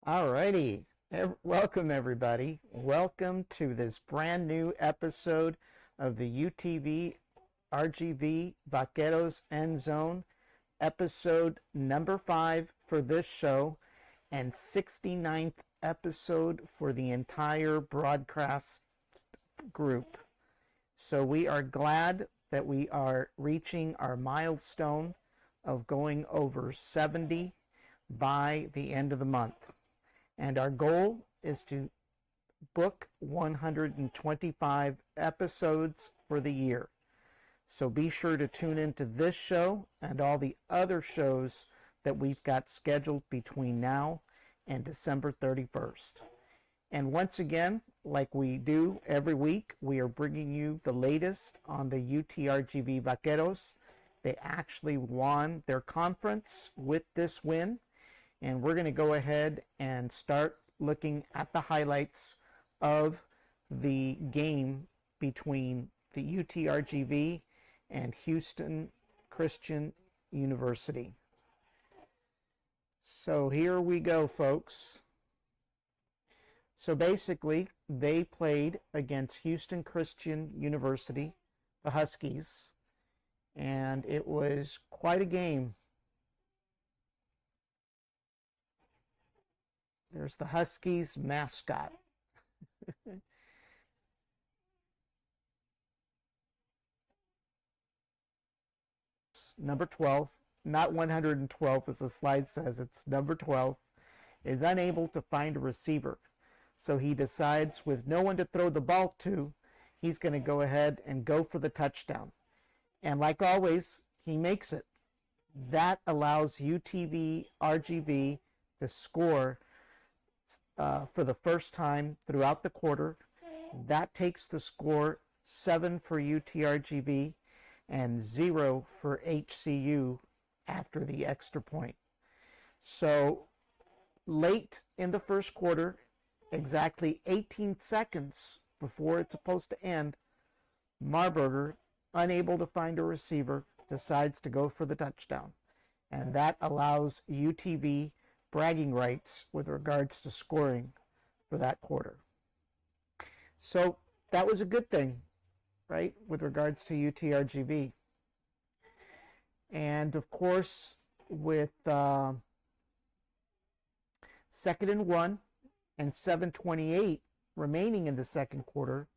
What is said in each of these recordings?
Alrighty, welcome everybody. Welcome to this brand new episode of the UTRGV Vaqueros EndZone, episode number 5 for this show, and 69th episode for the entire broadcast group. So we are glad that we are reaching our milestone of going over 70 by the end of the month. And our goal is to book 125 episodes for the year. So be sure to tune into this show and all the other shows that we've got scheduled between now and December 31st. And once again, like we do every week, we are bringing you the latest on the UTRGV Vaqueros. They actually won their conference with this win. And we're going to go ahead and start looking at the highlights of the game between the UTRGV and Houston Christian University. So here we go, folks. So basically, they played against Houston Christian University, the Huskies, and it was quite a game. There's the Huskies mascot. Number 12, not 112 as the slide says, it's number 12, is unable to find a receiver. So he decides, with no one to throw the ball to, he's going to go ahead and go for the touchdown. And like always, he makes it. That allows UTRGV to score for the first time throughout the quarter. That takes the score 7 for UTRGV and 0 for HCU after the extra point. So late in the first quarter, exactly 18 seconds before it's supposed to end, Marburger, unable to find a receiver, decides to go for the touchdown. And that allows UTV bragging rights with regards to scoring for that quarter. So that was a good thing, right, with regards to UTRGV. And of course, with 2nd and 1 and 7:28 remaining in the second quarter,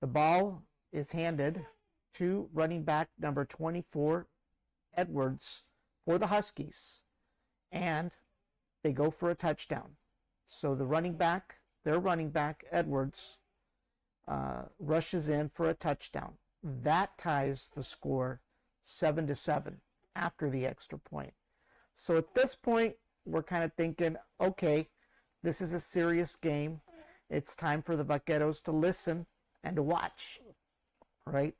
the ball is handed to running back number 24, Edwards, for the Huskies. And they go for a touchdown. So the running back, their running back, Edwards, rushes in for a touchdown. That ties the score 7-7 after the extra point. So at this point, we're kind of thinking, okay, this is a serious game. It's time for the Vaqueros to listen and to watch, right?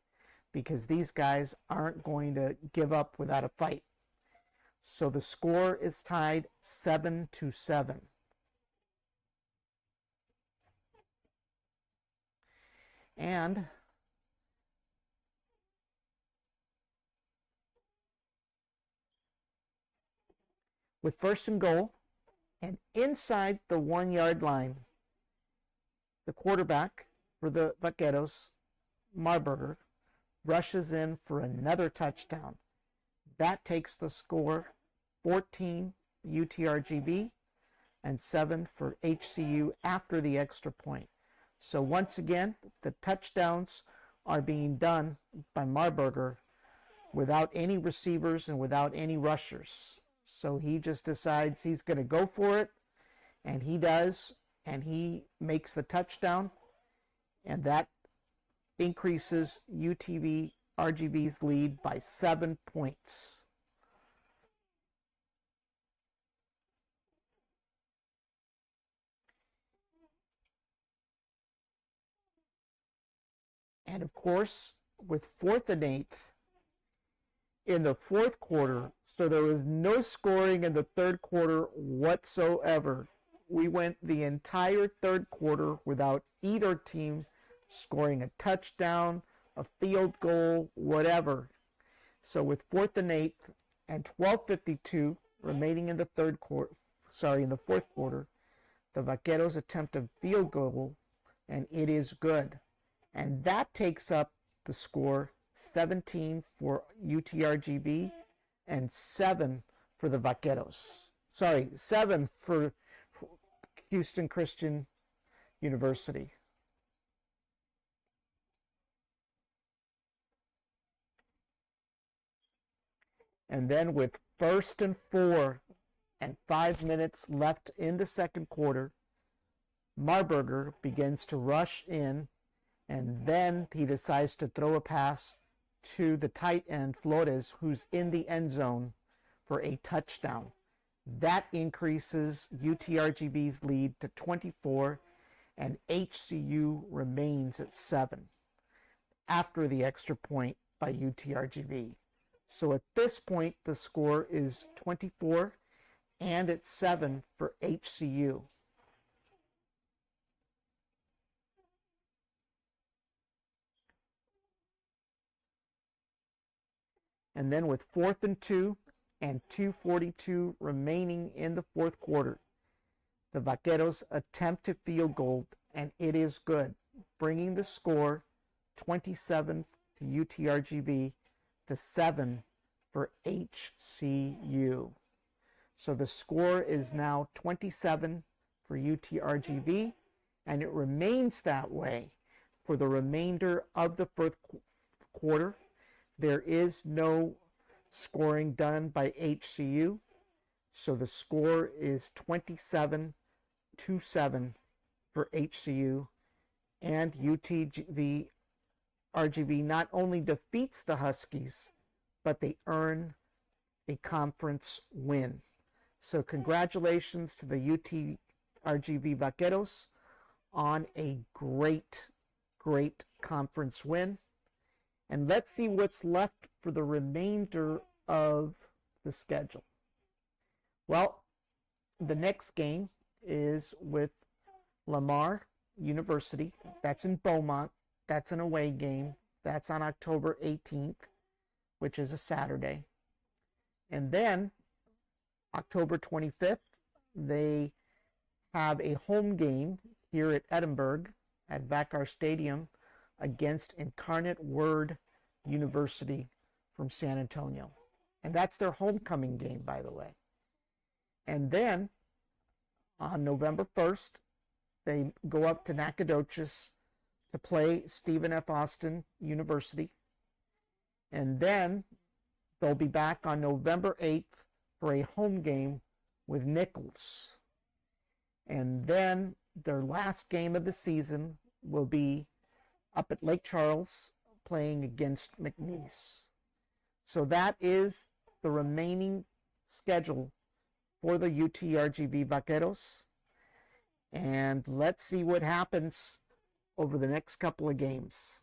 Because these guys aren't going to give up without a fight. So the score is tied 7-7. And with 1st and goal and inside the 1-yard line, the quarterback for the Vaqueros, Marburger, rushes in for another touchdown. That takes the score 14 UTRGV and 7 for HCU after the extra point. So once again, the touchdowns are being done by Marburger without any receivers and without any rushers. So he just decides he's going to go for it, and he does, and he makes the touchdown, and that increases UTRGV's lead by 7 points. And of course, with 4th and 8 in the fourth quarter, so there was no scoring in the third quarter whatsoever. We went the entire third quarter without either team scoring a touchdown, a field goal, whatever. So with 4th and 8 and 12:52 remaining in the third quarter, in the fourth quarter, the Vaqueros attempt a field goal, and it is good. And that takes up the score 17 for UTRGV and 7 for the Vaqueros. 7 for Houston Christian University. And then with 1st and 4 and 5 minutes left in the second quarter, Marburger begins to rush in, and then he decides to throw a pass to the tight end Flores, who's in the end zone, for a touchdown. That increases UTRGV's lead to 24, and HCU remains at 7 after the extra point by UTRGV. So at this point, the score is 24, and it's 7 for HCU. And then with 4th and 2 and 2:42 remaining in the fourth quarter, the Vaqueros attempt a field goal, and it is good, bringing the score 27 to UTRGV to 7 for HCU. So the score is now 27 for UTRGV, and it remains that way for the remainder of the fourth quarter. There is no scoring done by HCU, so the score is 27-7 for HCU, and UTRGV not only defeats the Huskies, but they earn a conference win. So congratulations to the UTRGV Vaqueros on a great conference win. And let's see what's left for the remainder of the schedule. Well, the next game is with Lamar University. That's in Beaumont. That's an away game. That's on October 18th, which is a Saturday. And then October 25th, they have a home game here at Edinburgh at Vacar Stadium against Incarnate Word University from San Antonio. And that's their homecoming game, by the way. And then on November 1st, they go up to Nacogdoches to play Stephen F. Austin University. And then they'll be back on November 8th for a home game with Nichols. And then their last game of the season will be up at Lake Charles playing against McNeese. So that is the remaining schedule for the UTRGV Vaqueros. And let's see what happens over the next couple of games.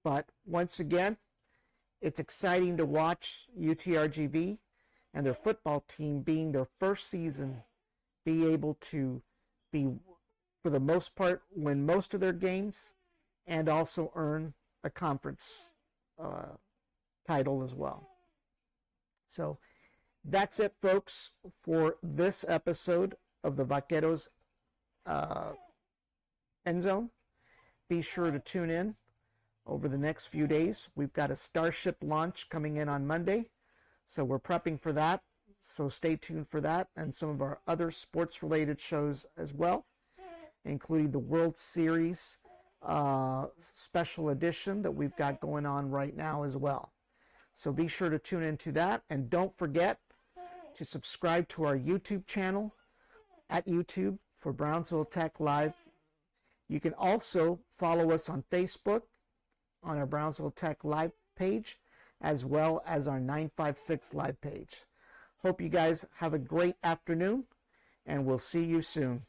But once again, it's exciting to watch UTRGV and their football team, being their first season, be able to be, for the most part, win most of their games and also earn a conference title as well. So that's it, folks, for this episode of the Vaqueros EndZone. Be sure to tune in over the next few days. We've got a Starship launch coming in on Monday, so we're prepping for that. So stay tuned for that and some of our other sports-related shows as well, including the World Series special edition that we've got going on right now as well. So be sure to tune into that, and don't forget to subscribe to our YouTube channel at YouTube for Brownsville Tech Live. You can also follow us on Facebook on our Brownsville Tech Live page, as well as our 956 Live page. Hope you guys have a great afternoon, and we'll see you soon.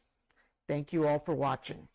Thank you all for watching.